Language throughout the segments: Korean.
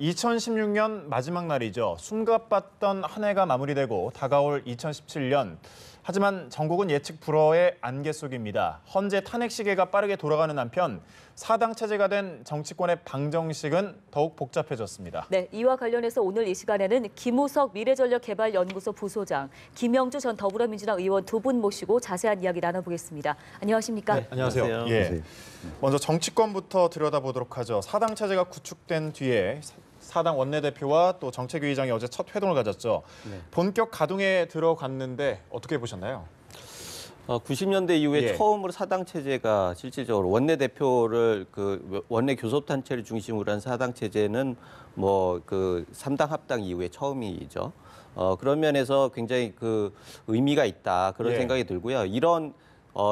2016년 마지막 날이죠. 숨가빴던 한 해가 마무리되고 다가올 2017년. 하지만 전국은 예측 불허의 안개 속입니다. 헌재 탄핵 시계가 빠르게 돌아가는 한편 사당 체제가 된 정치권의 방정식은 더욱 복잡해졌습니다. 네, 이와 관련해서 오늘 이 시간에는 김우석 미래전략개발연구소 부소장, 김영주 전 더불어민주당 의원 두 분 모시고 자세한 이야기 나눠보겠습니다. 안녕하십니까? 네, 안녕하세요. 예. 먼저 정치권부터 들여다보도록 하죠. 사당 체제가 구축된 뒤에 사당 원내대표와 또 정책위의장이 어제 첫 회동을 가졌죠. 네. 본격 가동에 들어갔는데 어떻게 보셨나요? 90년대 이후에 처음으로 사당 체제가 실질적으로 원내대표를 원내 교섭단체를 중심으로 한 사당 체제는 그 3당 합당 이후에 처음이죠. 그런 면에서 굉장히 의미가 있다 그런 생각이 들고요. 이런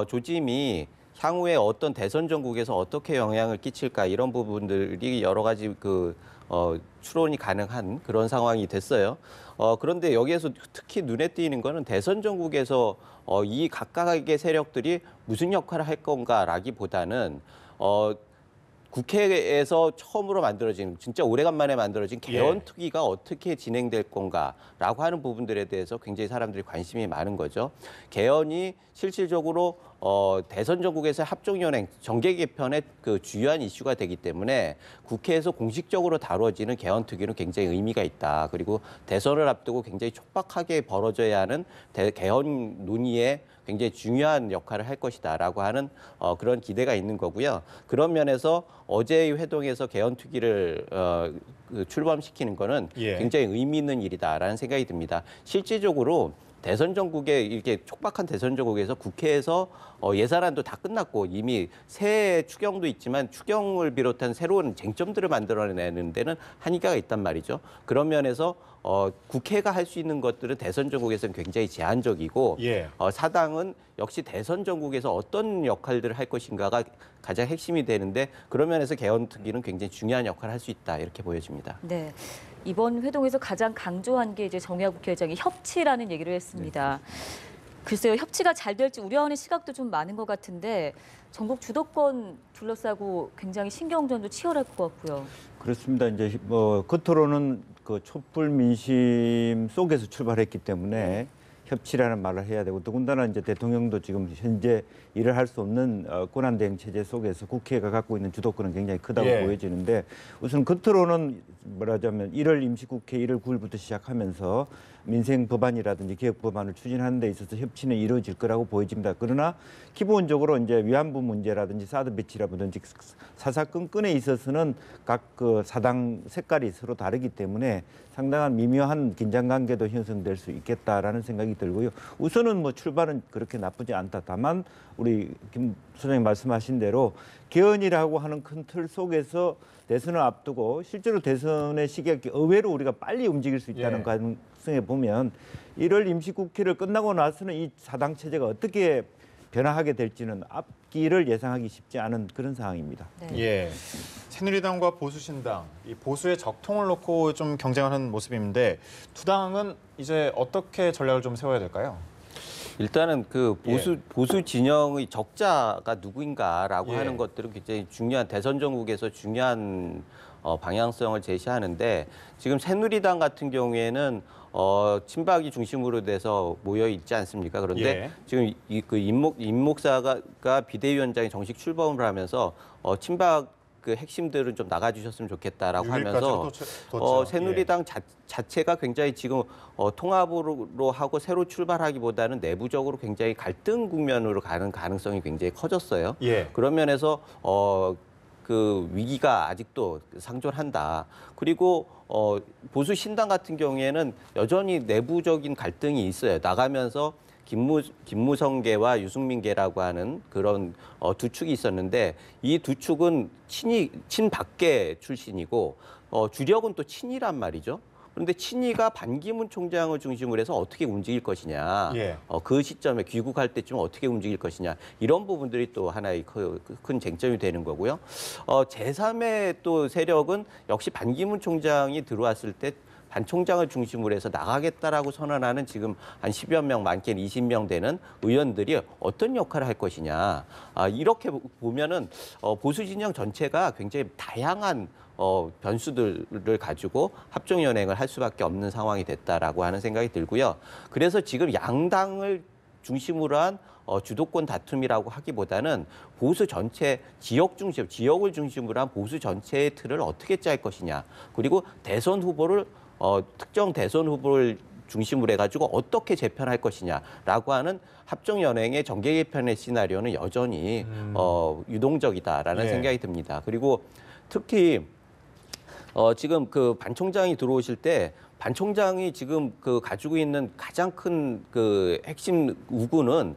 조짐이 향후에 어떤 대선 전국에서 어떻게 영향을 끼칠까 이런 부분들이 여러 가지 추론이 가능한 그런 상황이 됐어요. 그런데 여기에서 특히 눈에 띄는 거는 대선 전국에서 이 각각의 세력들이 무슨 역할을 할 건가라기보다는 국회에서 처음으로 만들어진, 진짜 오래간만에 만들어진 개헌특위가 어떻게 진행될 건가라고 하는 부분들에 대해서 굉장히 사람들이 관심이 많은 거죠. 개헌이 실질적으로 대선 전국에서 합종연행, 정계 개편의 주요한 이슈가 되기 때문에 국회에서 공식적으로 다뤄지는 개헌특위는 굉장히 의미가 있다. 그리고 대선을 앞두고 굉장히 촉박하게 벌어져야 하는 개헌 논의에 굉장히 중요한 역할을 할 것이다라고 하는 그런 기대가 있는 거고요. 그런 면에서 어제의 회동에서 개헌특위를 출범시키는 거는 굉장히 의미 있는 일이다라는 생각이 듭니다. 실질적으로 대선 전국에 이렇게 촉박한 대선 전국에서 국회에서 예산안도 다 끝났고 이미 새 추경도 있지만 추경을 비롯한 새로운 쟁점들을 만들어내는 데는 한계가 있단 말이죠. 그런 면에서 국회가 할 수 있는 것들은 대선 전국에서는 굉장히 제한적이고 사당은 역시 대선 전국에서 어떤 역할들을 할 것인가가 가장 핵심이 되는데 그런 면에서 개헌특위는 굉장히 중요한 역할을 할 수 있다 이렇게 보여집니다. 네. 이번 회동에서 가장 강조한 게 이제 정의화 국회의장이 협치라는 얘기를 했습니다. 글쎄요, 협치가 잘 될지 우려하는 시각도 좀 많은 것 같은데 전국 주도권 둘러싸고 굉장히 신경전도 치열할 것 같고요. 그렇습니다. 이제 겉으로는 촛불 민심 속에서 출발했기 때문에 협치라는 말을 해야 되고 더군다나 이제 대통령도 지금 현재 일을 할 수 없는 권한대행 체제 속에서 국회가 갖고 있는 주도권은 굉장히 크다고 보여지는데 우선 겉으로는 말하자면 1월 임시국회 1월 9일부터 시작하면서 민생 법안이라든지 개혁 법안을 추진하는 데 있어서 협치는 이루어질 거라고 보여집니다. 그러나 기본적으로 이제 위안부 문제라든지 사드 배치라든지 사사건건에 있어서는 각 사당 색깔이 서로 다르기 때문에 상당한 미묘한 긴장 관계도 형성될 수 있겠다라는 생각이 들고요. 우선은 출발은 그렇게 나쁘지 않다. 다만 우리 김 소장님 말씀하신 대로 개헌이라고 하는 큰 틀 속에서 대선을 앞두고 실제로 대선의 시기가 의외로 우리가 빨리 움직일 수 있다는 가능성에 보면 1월 임시국회를 끝나고 나서는 이 사당 체제가 어떻게 변화하게 될지는 앞길을 예상하기 쉽지 않은 그런 상황입니다. 새누리당과 보수신당, 이 보수의 적통을 놓고 좀 경쟁하는 모습인데 두 당은 이제 어떻게 전략을 좀 세워야 될까요? 일단은 보수 진영의 적자가 누구인가라고 하는 것들은 굉장히 중요한 대선 전국에서 중요한 방향성을 제시하는데 지금 새누리당 같은 경우에는 친박이 중심으로 돼서 모여 있지 않습니까? 그런데 지금 임 목사가 비대위원장이 정식 출범을 하면서 친박 핵심들은 좀 나가주셨으면 좋겠다라고 하면서 새누리당 자체가 굉장히 지금 통합으로 하고 새로 출발하기보다는 내부적으로 굉장히 갈등 국면으로 가는 가능성이 굉장히 커졌어요. 그런 면에서 위기가 아직도 상존한다. 그리고 보수 신당 같은 경우에는 여전히 내부적인 갈등이 있어요. 나가면서 김무성계와 유승민계라고 하는 그런 두 축이 있었는데 이 두 축은 친박계 출신이고 주력은 또 친이란 말이죠. 그런데 친이가 반기문 총장을 중심으로 해서 어떻게 움직일 것이냐, 그 시점에 귀국할 때쯤 어떻게 움직일 것이냐 이런 부분들이 또 하나의 큰 쟁점이 되는 거고요. 제3의 또 세력은 역시 반기문 총장이 들어왔을 때 반 총장을 중심으로 해서 나가겠다라고 선언하는 지금 한 10여 명, 많게는 20명 되는 의원들이 어떤 역할을 할 것이냐. 이렇게 보면은 보수 진영 전체가 굉장히 다양한 변수들을 가지고 합종 연행을 할 수밖에 없는 상황이 됐다라고 하는 생각이 들고요. 그래서 지금 양당을 중심으로 한 주도권 다툼이라고 하기보다는 보수 전체 지역을 중심으로 한 보수 전체의 틀을 어떻게 짤 것이냐. 그리고 대선 후보를 특정 대선 후보를 중심으로 해가지고 어떻게 재편할 것이냐라고 하는 합종 연행의 정계 개편의 시나리오는 여전히 유동적이다라는 예. 생각이 듭니다. 그리고 특히 지금 그 반 총장이 들어오실 때 반 총장이 지금 그 가지고 있는 가장 큰 그 핵심 우군은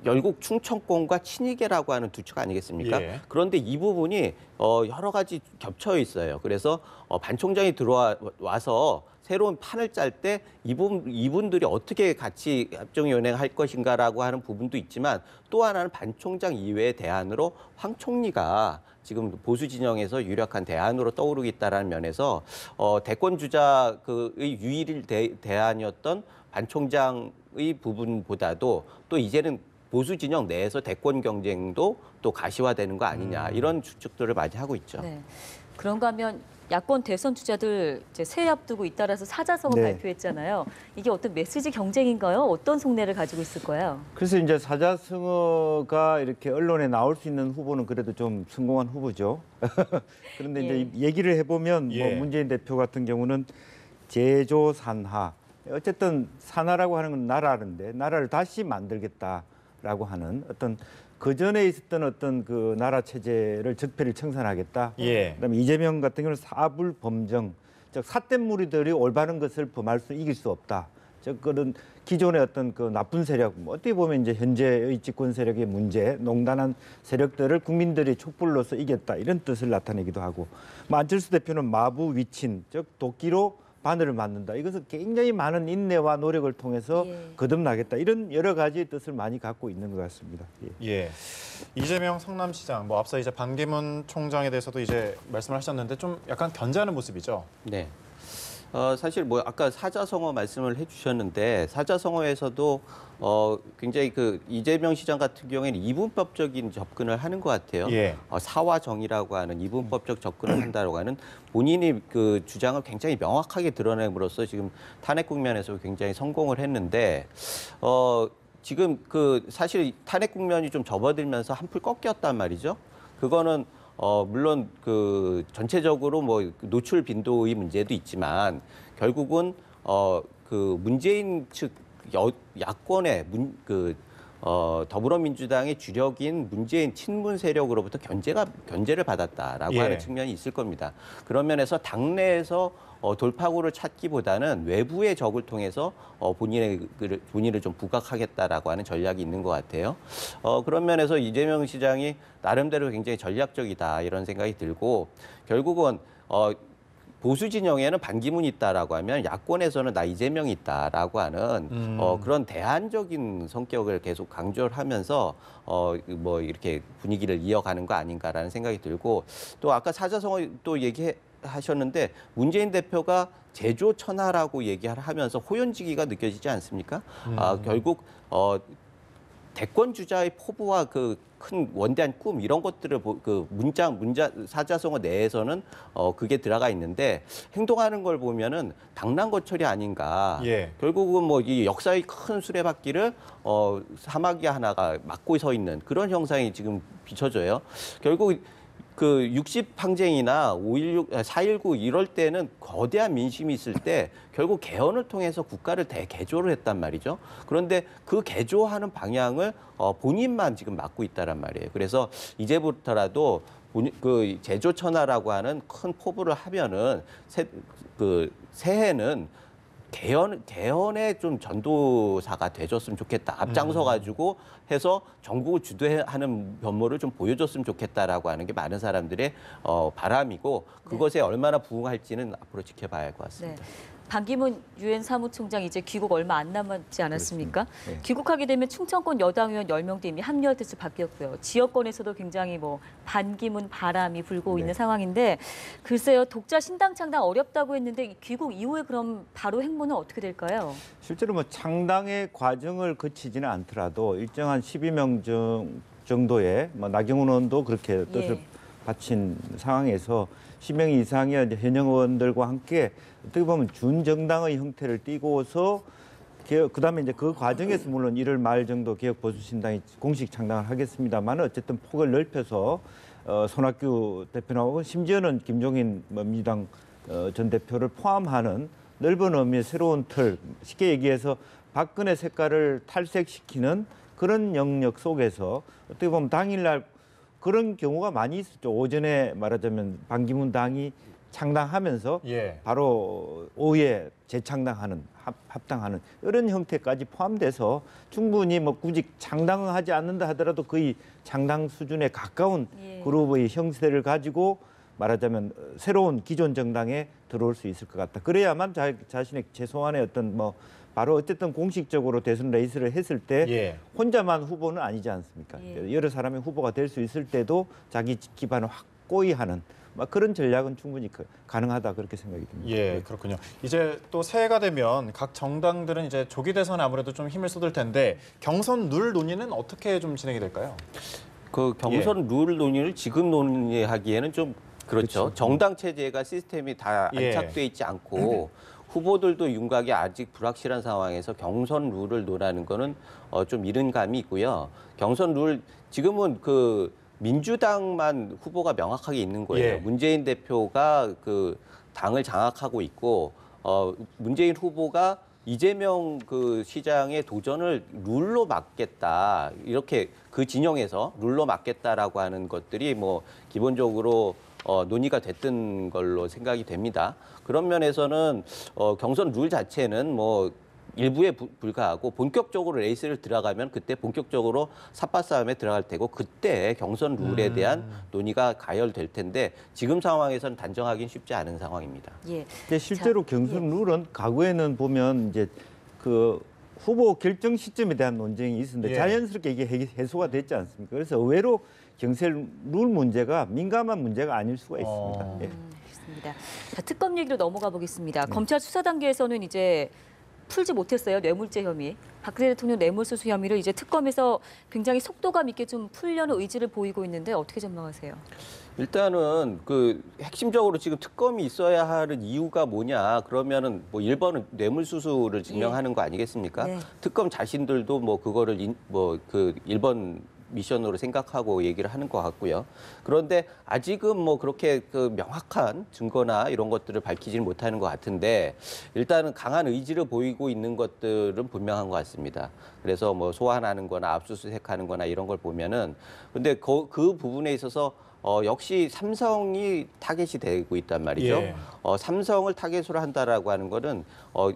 결국 충청권과 친이계라고 하는 두 축 아니겠습니까? 예. 그런데 이 부분이 여러 가지 겹쳐 있어요. 그래서 반 총장이 들어와서 새로운 판을 짤 때 이분들이 어떻게 같이 합종 연행할 것인가라고 하는 부분도 있지만 또 하나는 반 총장 이외의 대안으로 황 총리가 지금 보수 진영에서 유력한 대안으로 떠오르고 있다는 면에서 대권 주자의 유일 대안이었던 반 총장의 부분보다도 또 이제는 보수 진영 내에서 대권 경쟁도 또 가시화되는 거 아니냐 이런 추측들을 많이 하고 있죠. 네. 그런가 하면 야권 대선 주자들 이제 새해 앞두고 잇따라서 사자성어 네. 발표했잖아요. 이게 어떤 메시지 경쟁인가요? 어떤 속내를 가지고 있을 거예요? 그래서 이제 사자성어가 이렇게 언론에 나올 수 있는 후보는 그래도 좀 성공한 후보죠. 그런데 이제 얘기를 해보면 뭐 예. 문재인 대표 같은 경우는 제조산하. 어쨌든 산하라고 하는 건 나라인데 나라를 다시 만들겠다라고 하는 어떤 그 전에 있었던 어떤 그 나라 체제를 적폐를 청산하겠다. 예. 그다음에 이재명 같은 경우는 사불범정, 즉 삿된 무리들이 올바른 것을 범할 수 이길 수 없다. 즉 그런 기존의 어떤 그 나쁜 세력, 뭐 어떻게 보면 이제 현재의 집권 세력의 문제, 농단한 세력들을 국민들이 촛불로서 이겼다 이런 뜻을 나타내기도 하고, 뭐 안철수 대표는 마부위친, 즉 도끼로 바늘을 맞는다. 이것은 굉장히 많은 인내와 노력을 통해서 예. 거듭나겠다. 이런 여러 가지 뜻을 많이 갖고 있는 것 같습니다. 예. 예. 이재명 성남시장, 뭐 앞서 이제 반기문 총장에 대해서도 이제 말씀을 하셨는데 좀 약간 견제하는 모습이죠. 네. 사실 뭐 아까 사자성어 말씀을 해주셨는데 사자성어에서도 굉장히 그 이재명 시장 같은 경우에는 이분법적인 접근을 하는 것 같아요. 예. 사화정의라고 하는 이분법적 접근을 한다고 하는 본인이 그 주장을 굉장히 명확하게 드러냄으로써 지금 탄핵 국면에서 굉장히 성공을 했는데 지금 그 사실 탄핵 국면이 좀 접어들면서 한풀 꺾였단 말이죠. 그거는 물론 그 전체적으로 뭐 노출 빈도의 문제도 있지만 결국은 그 문재인 측 야권의 더불어민주당의 주력인 문재인 친문 세력으로부터 견제를 받았다라고 예. 하는 측면이 있을 겁니다. 그런 면에서 당내에서 돌파구를 찾기보다는 외부의 적을 통해서 본인을 좀 부각하겠다라고 하는 전략이 있는 것 같아요. 그런 면에서 이재명 시장이 나름대로 굉장히 전략적이다 이런 생각이 들고 결국은 보수 진영에는 반기문이 있다라고 하면 야권에서는 나 이재명이 있다라고 하는 그런 대안적인 성격을 계속 강조를 하면서 뭐 이렇게 분위기를 이어가는 거 아닌가라는 생각이 들고 또 아까 사자성어 또 얘기하셨는데 문재인 대표가 제조천하라고 얘기를 하면서 호연지기가 느껴지지 않습니까? 결국 대권 주자의 포부와 그 큰 원대한 꿈 이런 것들을 그 문자 사자성어 내에서는 그게 들어가 있는데 행동하는 걸 보면은 당랑거철이 아닌가. 예. 결국은 뭐 이 역사의 큰 수레바퀴를 사마귀 하나가 막고 서 있는 그런 형상이 지금 비춰져요. 결국 그 60 항쟁이나 4.19 이럴 때는 거대한 민심이 있을 때 결국 개헌을 통해서 국가를 대개조를 했단 말이죠. 그런데 그 개조하는 방향을 본인만 지금 맡고 있다란 말이에요. 그래서 이제부터라도 그 제조천하라고 하는 큰 포부를 하면은 새해는 개헌의 좀 전도사가 돼줬으면 좋겠다. 앞장서가지고 해서 전국을 주도하는 면모를 좀 보여줬으면 좋겠다라고 하는 게 많은 사람들의 바람이고 그것에 얼마나 부응할지는 앞으로 지켜봐야 할 것 같습니다. 네. 반기문 유엔 사무총장 이제 귀국 얼마 안 남았지 않았습니까? 네. 귀국하게 되면 충청권 여당 의원 10명도 이미 합류할 뜻을 바뀌었고요. 지역권에서도 굉장히 뭐 반기문 바람이 불고 있는 상황인데 글쎄요. 독자 신당 창당 어렵다고 했는데 귀국 이후에 그럼 바로 행보는 어떻게 될까요? 실제로 뭐 창당의 과정을 거치지는 않더라도 일정한 12명 정도의 뭐 나경원 의원도 그렇게 뜻을 바친 상황에서 10명 이상의 이제 현역 의원들과 함께 어떻게 보면 준정당의 형태를 띠고서 그다음에 이제 그 과정에서 물론 1월 말 정도 개혁보수신당이 공식 창당을 하겠습니다만 어쨌든 폭을 넓혀서 손학규 대표하고 심지어는 김종인 민주당 전 대표를 포함하는 넓은 의미의 새로운 틀, 쉽게 얘기해서 박근혜 색깔을 탈색시키는 그런 영역 속에서 어떻게 보면 당일날 그런 경우가 많이 있었죠. 오전에 말하자면 반기문 당이 창당하면서 예. 바로 오후에 재창당하는 합당하는 이런 형태까지 포함돼서 충분히 뭐 굳이 창당하지 않는다 하더라도 거의 창당 수준에 가까운 예. 그룹의 형태를 가지고 말하자면 새로운 기존 정당에 들어올 수 있을 것 같다. 그래야만 자신의 최소한의 어떤 뭐 바로 어쨌든 공식적으로 대선 레이스를 했을 때 예. 혼자만 후보는 아니지 않습니까? 예. 여러 사람이 후보가 될 수 있을 때도 자기 기반을 확고히 하는 막 그런 전략은 충분히 가능하다 그렇게 생각이 듭니다. 예, 그렇군요. 이제 또 새해가 되면 각 정당들은 이제 조기 대선에 아무래도 좀 힘을 쏟을 텐데 경선 룰 논의는 어떻게 좀 진행이 될까요? 그 경선 룰 논의를 지금 논의하기에는 좀 그렇죠. 정당 체제가 시스템이 다 예. 안착돼 있지 않고 후보들도 윤곽이 아직 불확실한 상황에서 경선 룰을 논하는 거는 좀 이른 감이 있고요. 경선 룰 지금은 그 민주당만 후보가 명확하게 있는 거예요. 예. 문재인 대표가 그 당을 장악하고 있고 문재인 후보가 이재명 그 시장의 도전을 룰로 막겠다 이렇게 그 진영에서 룰로 막겠다라고 하는 것들이 뭐 기본적으로 논의가 됐던 걸로 생각이 됩니다. 그런 면에서는 경선 룰 자체는 뭐 일부에 불과하고 본격적으로 레이스를 들어가면 그때 본격적으로 삿바 싸움에 들어갈 테고 그때 경선 룰에 대한 논의가 가열될 텐데 지금 상황에서는 단정하기는 쉽지 않은 상황입니다. 예. 근데 실제로 경선 룰은 과거에는 보면 이제 그 후보 결정 시점에 대한 논쟁이 있었는데 예. 자연스럽게 이게 해소가 됐지 않습니까? 그래서 의외로 경선 룰 문제가 민감한 문제가 아닐 수가 있습니다. 예. 알겠습니다. 자, 특검 얘기로 넘어가 보겠습니다. 검찰 수사 단계에서는 이제 풀지 못했어요. 뇌물죄 혐의. 박근혜 대통령 뇌물수수 혐의를 이제 특검에서 굉장히 속도감 있게 좀 풀려는 의지를 보이고 있는데 어떻게 전망하세요? 일단은 그 핵심적으로 지금 특검이 있어야 하는 이유가 뭐냐 그러면은 뭐 1번은 뇌물수수를 증명하는 거 아니겠습니까? 네. 특검 자신들도 뭐 그거를 뭐 그 1번 미션으로 생각하고 얘기를 하는 것 같고요. 그런데 아직은 뭐 그렇게 그 명확한 증거나 이런 것들을 밝히지는 못하는 것 같은데 일단은 강한 의지를 보이고 있는 것들은 분명한 것 같습니다. 그래서 뭐 소환하는 거나 압수수색하는 거나 이런 걸 보면은 근데 그 부분에 있어서 역시 삼성이 타겟이 되고 있단 말이죠. 예. 삼성을 타겟으로 한다라고 하는 거는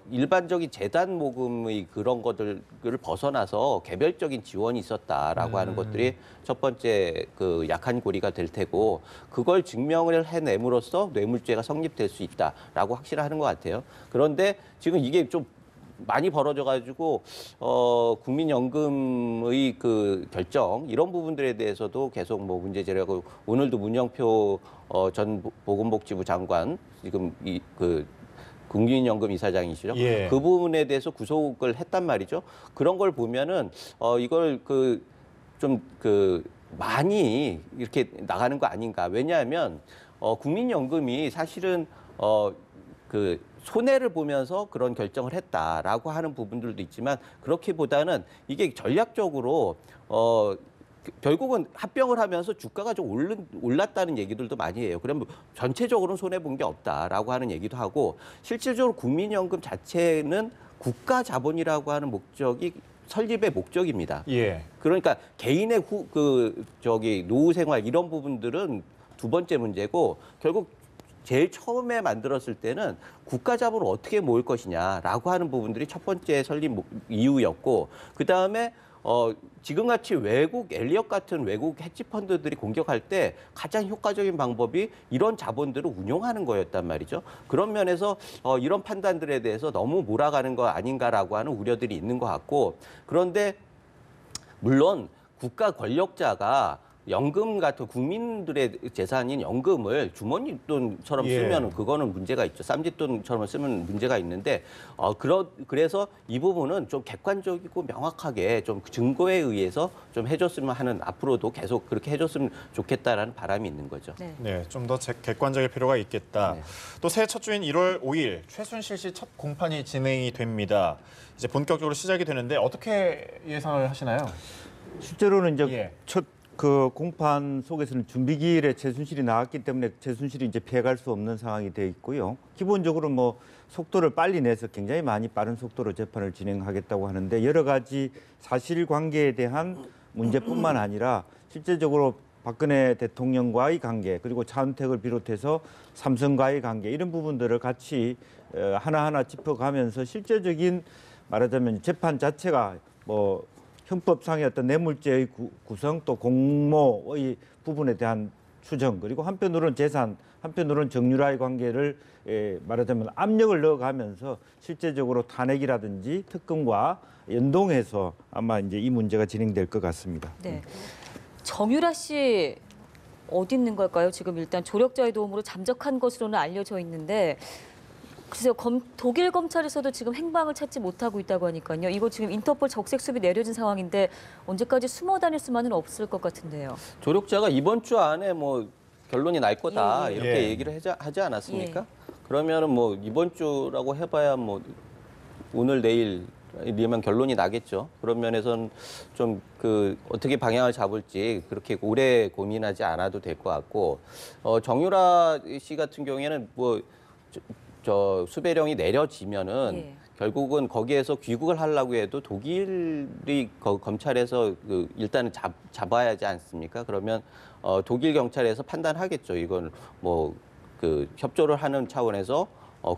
일반적인 재단 모금의 그런 것들을 벗어나서 개별적인 지원이 있었다라고 하는 것들이 첫 번째 그 약한 고리가 될 테고 그걸 증명을 해냄으로써 뇌물죄가 성립될 수 있다라고 확실하는 것 같아요. 그런데 지금 이게 좀 많이 벌어져가지고 국민연금의 그 결정 이런 부분들에 대해서도 계속 뭐 문제 제기하고 오늘도 문영표 전 보건복지부 장관 지금 그 국민연금 이사장이시죠. 예. 그 부분에 대해서 구속을 했단 말이죠. 그런 걸 보면은 이걸 좀 많이 이렇게 나가는 거 아닌가. 왜냐하면 국민연금이 사실은 손해를 보면서 그런 결정을 했다라고 하는 부분들도 있지만 그렇기보다는 이게 전략적으로 결국은 합병을 하면서 주가가 좀 올랐다는 얘기들도 많이 해요. 그러면 전체적으로는 손해 본 게 없다라고 하는 얘기도 하고 실질적으로 국민연금 자체는 국가 자본이라고 하는 목적이 설립의 목적입니다. 예. 그러니까 개인의 노후 생활 이런 부분들은 두 번째 문제고 결국 제일 처음에 만들었을 때는 국가 자본을 어떻게 모을 것이냐라고 하는 부분들이 첫 번째 설립 이유였고 그다음에 지금같이 외국 엘리엇 같은 외국 헤지 펀드들이 공격할 때 가장 효과적인 방법이 이런 자본들을 운용하는 거였단 말이죠. 그런 면에서 이런 판단들에 대해서 너무 몰아가는 거 아닌가라고 하는 우려들이 있는 것 같고 그런데 물론 국가 권력자가 연금 같은 국민들의 재산인 연금을 주머니 돈처럼 예. 쓰면 그거는 문제가 있죠. 쌈짓돈처럼 쓰면 문제가 있는데 그래서 이 부분은 좀 객관적이고 명확하게 좀 증거에 의해서 좀 해줬으면 하는 앞으로도 계속 그렇게 해줬으면 좋겠다라는 바람이 있는 거죠. 네. 네, 좀 더 객관적일 필요가 있겠다. 네. 또 새해 첫 주인 1월 5일 최순실 씨 첫 공판이 진행이 됩니다. 이제 본격적으로 시작이 되는데 어떻게 예상을 하시나요? 실제로는 이제 예. 첫 그 공판 속에서는 준비기일에 최순실이 나왔기 때문에 최순실이 이제 피해갈 수 없는 상황이 돼 있고요. 기본적으로 뭐 속도를 빨리 내서 굉장히 많이 빠른 속도로 재판을 진행하겠다고 하는데 여러 가지 사실관계에 대한 문제뿐만 아니라 실제적으로 박근혜 대통령과의 관계 그리고 차은택을 비롯해서 삼성과의 관계 이런 부분들을 같이 하나하나 짚어가면서 실제적인 말하자면 재판 자체가 뭐 형법상의 어떤 뇌물죄의 구성 또 공모의 부분에 대한 추정 그리고 한편으로는 재산 한편으로는 정유라의 관계를 말하자면 압력을 넣어가면서 실제적으로 탄핵이라든지 특검과 연동해서 아마 이제 이 문제가 진행될 것 같습니다. 네. 정유라 씨 어디 있는 걸까요? 지금 일단 조력자의 도움으로 잠적한 것으로는 알려져 있는데 글쎄요, 독일 검찰에서도 지금 행방을 찾지 못하고 있다고 하니까요. 이거 지금 인터폴 적색 수비 내려진 상황인데 언제까지 숨어 다닐 수만은 없을 것 같은데요. 조력자가 이번 주 안에 뭐 결론이 날 거다 예, 예. 이렇게 예. 얘기를 하지 않았습니까? 예. 그러면은 뭐 이번 주라고 해봐야 뭐 오늘 내일이면 결론이 나겠죠. 그런 면에서는 좀 그 어떻게 방향을 잡을지 그렇게 오래 고민하지 않아도 될 것 같고 정유라 씨 같은 경우에는 뭐 저 수배령이 내려지면은 예. 결국은 거기에서 귀국을 하려고 해도 독일이 검찰에서 일단은 잡아야 하지 않습니까? 그러면 독일 경찰에서 판단하겠죠. 이건 뭐 그 협조를 하는 차원에서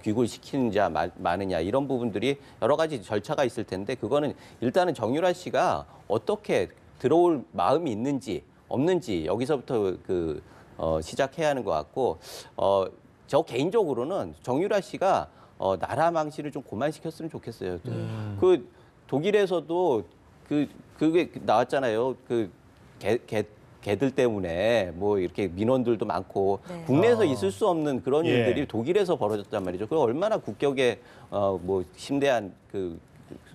귀국을 시키느냐 마느냐 이런 부분들이 여러 가지 절차가 있을 텐데 그거는 일단은 정유라 씨가 어떻게 들어올 마음이 있는지 없는지 여기서부터 시작해야 하는 것 같고 저 개인적으로는 정유라 씨가 나라 망신을 좀 고만시켰으면 좋겠어요. 그 독일에서도 그게 나왔잖아요. 개들 때문에 뭐 이렇게 민원들도 많고 네. 국내에서 있을 수 없는 그런 예. 일들이 독일에서 벌어졌단 말이죠. 그 얼마나 국격에 뭐 심대한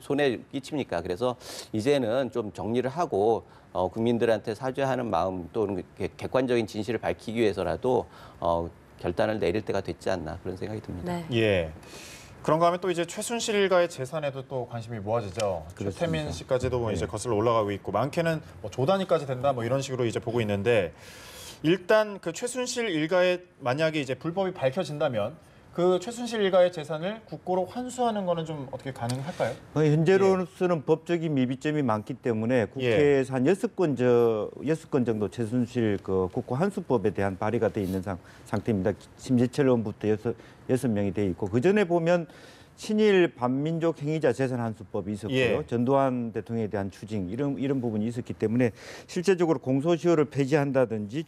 손해 끼칩니까? 그래서 이제는 좀 정리를 하고 국민들한테 사죄하는 마음 또는 객관적인 진실을 밝히기 위해서라도 결단을 내릴 때가 됐지 않나 그런 생각이 듭니다. 네. 예. 그런가 하면 또 이제 최순실 일가의 재산에도 또 관심이 모아지죠. 그렇습니다. 최태민 씨까지도 뭐 네. 이제 거슬러 올라가고 있고 많게는 뭐 조 단위까지 된다 뭐 이런 식으로 이제 보고 있는데 일단 그 최순실 일가의 만약에 이제 불법이 밝혀진다면 그 최순실 일가의 재산을 국고로 환수하는 거는 좀 어떻게 가능할까요? 현재로서는 법적인 미비점이 많기 때문에 국회에서 한 6건 정도 최순실 그 국고 환수법에 대한 발의가 돼 있는 상태입니다. 심재철 의원부터 6명이 돼 있고 그 전에 보면 친일 반민족 행위자 재산 환수법이 있었고요. 예. 전두환 대통령에 대한 추징 이런 부분이 있었기 때문에 실제적으로 공소시효를 폐지한다든지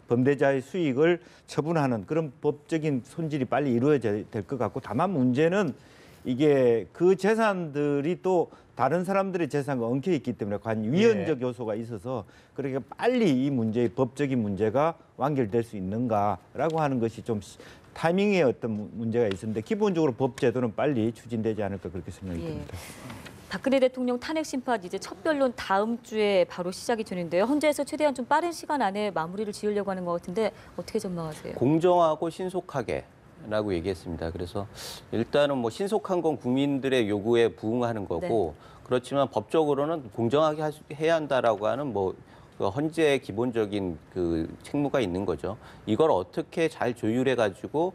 범죄자의 수익을 처분하는 그런 법적인 손질이 빨리 이루어져야 될 것 같고 다만 문제는 이게 그 재산들이 또 다른 사람들의 재산과 엉켜 있기 때문에 과연 위헌적 요소가 있어서 그렇게 빨리 이 문제의 법적인 문제가 완결될 수 있는가라고 하는 것이 좀 타이밍에 어떤 문제가 있었는데 기본적으로 법 제도는 빨리 추진되지 않을까 그렇게 생각이 예. 듭니다. 박근혜 대통령 탄핵 심판 이제 첫 변론 다음 주에 바로 시작이 되는데요. 헌재에서 최대한 좀 빠른 시간 안에 마무리를 지으려고 하는 것 같은데 어떻게 전망하세요? 공정하고 신속하게라고 얘기했습니다. 그래서 일단은 뭐 신속한 건 국민들의 요구에 부응하는 거고 그렇지만 법적으로는 공정하게 해야 한다라고 하는 뭐 그 헌재의 기본적인 그 책무가 있는 거죠. 이걸 어떻게 잘 조율해 가지고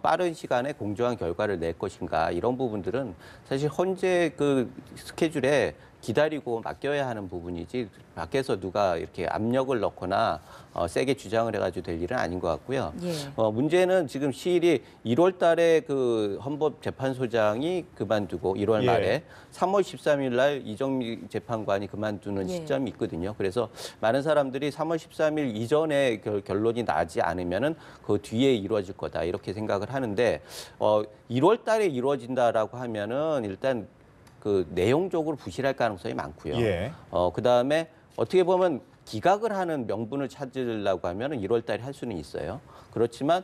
빠른 시간에 공정한 결과를 낼 것인가 이런 부분들은 사실 헌재 그 스케줄에 기다리고 맡겨야 하는 부분이지 밖에서 누가 이렇게 압력을 넣거나 세게 주장을 해가지고 될 일은 아닌 것 같고요. 예. 문제는 지금 시일이 1월 달에 그 헌법재판소장이 그만두고 1월 예. 말에 3월 13일 날 이정미 재판관이 그만두는 예. 시점이 있거든요. 그래서 많은 사람들이 3월 13일 이전에 결론이 나지 않으면은 그 뒤에 이루어질 거다 이렇게 생각을 하는데 1월 달에 이루어진다라고 하면은 일단 그 내용적으로 부실할 가능성이 많고요. 예. 그다음에 어떻게 보면 기각을 하는 명분을 찾으려고 하면 1월 달에 할 수는 있어요. 그렇지만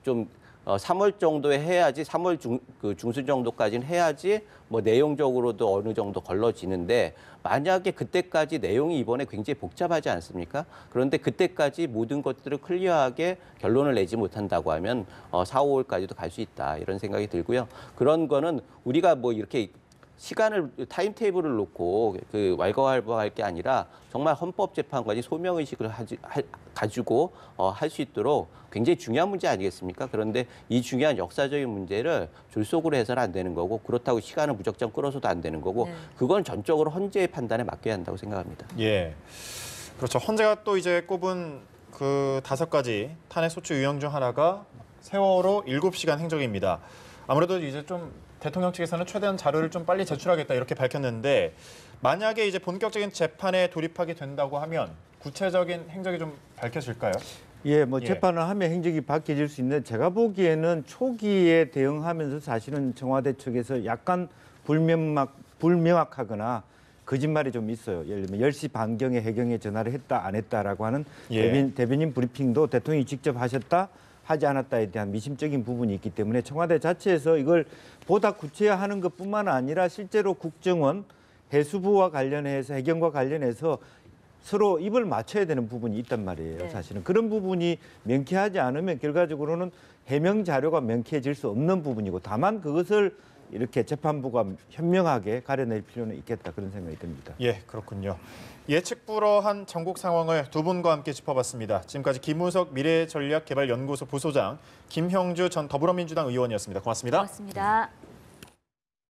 좀 3월 정도에 해야지 3월 중순 정도까지는 해야지 뭐 내용적으로도 어느 정도 걸러지는데 만약에 그때까지 내용이 이번에 굉장히 복잡하지 않습니까? 그런데 그때까지 모든 것들을 클리어하게 결론을 내지 못한다고 하면 4, 5월까지도 갈 수 있다 이런 생각이 들고요. 그런 거는 우리가 뭐 이렇게 시간을 타임테이블을 놓고 그 왈가왈부할 게 아니라 정말 헌법재판관이 소명의식을 가지고 할 수 있도록 굉장히 중요한 문제 아니겠습니까? 그런데 이 중요한 역사적인 문제를 졸속으로 해서는 안 되는 거고 그렇다고 시간을 무작정 끌어서도 안 되는 거고 네. 그건 전적으로 헌재의 판단에 맡겨야 한다고 생각합니다. 예, 그렇죠. 헌재가 또 이제 꼽은 그 5가지 탄핵 소추 유형 중 하나가 세월호 7시간 행적입니다. 아무래도 이제 좀 대통령 측에서는 최대한 자료를 좀 빨리 제출하겠다 이렇게 밝혔는데 만약에 이제 본격적인 재판에 돌입하게 된다고 하면 구체적인 행적이 좀 밝혀질까요? 예, 뭐 예. 재판을 하면 행적이 바뀌어질 수 있는데 제가 보기에는 초기에 대응하면서 사실은 청와대 측에서 약간 불명확하거나 거짓말이 좀 있어요. 예를 들면 10시 반경에 해경에 전화를 했다 안 했다라고 하는 예. 대변인 브리핑도 대통령이 직접 하셨다 하지 않았다에 대한 미심적인 부분이 있기 때문에 청와대 자체에서 이걸 보다 구체화하는 것뿐만 아니라 실제로 국정원 해수부와 관련해서 해경과 관련해서 서로 입을 맞춰야 되는 부분이 있단 말이에요. 네. 사실은 그런 부분이 명쾌하지 않으면 결과적으로는 해명 자료가 명쾌해질 수 없는 부분이고 다만 그것을 이렇게 재판부가 현명하게 가려낼 필요는 있겠다 그런 생각이 듭니다. 예, 그렇군요. 예측 불허한 전국 상황을 두 분과 함께 짚어봤습니다. 지금까지 김우석 미래전략개발연구소 부소장, 김형주 전 더불어민주당 의원이었습니다. 고맙습니다. 고맙습니다.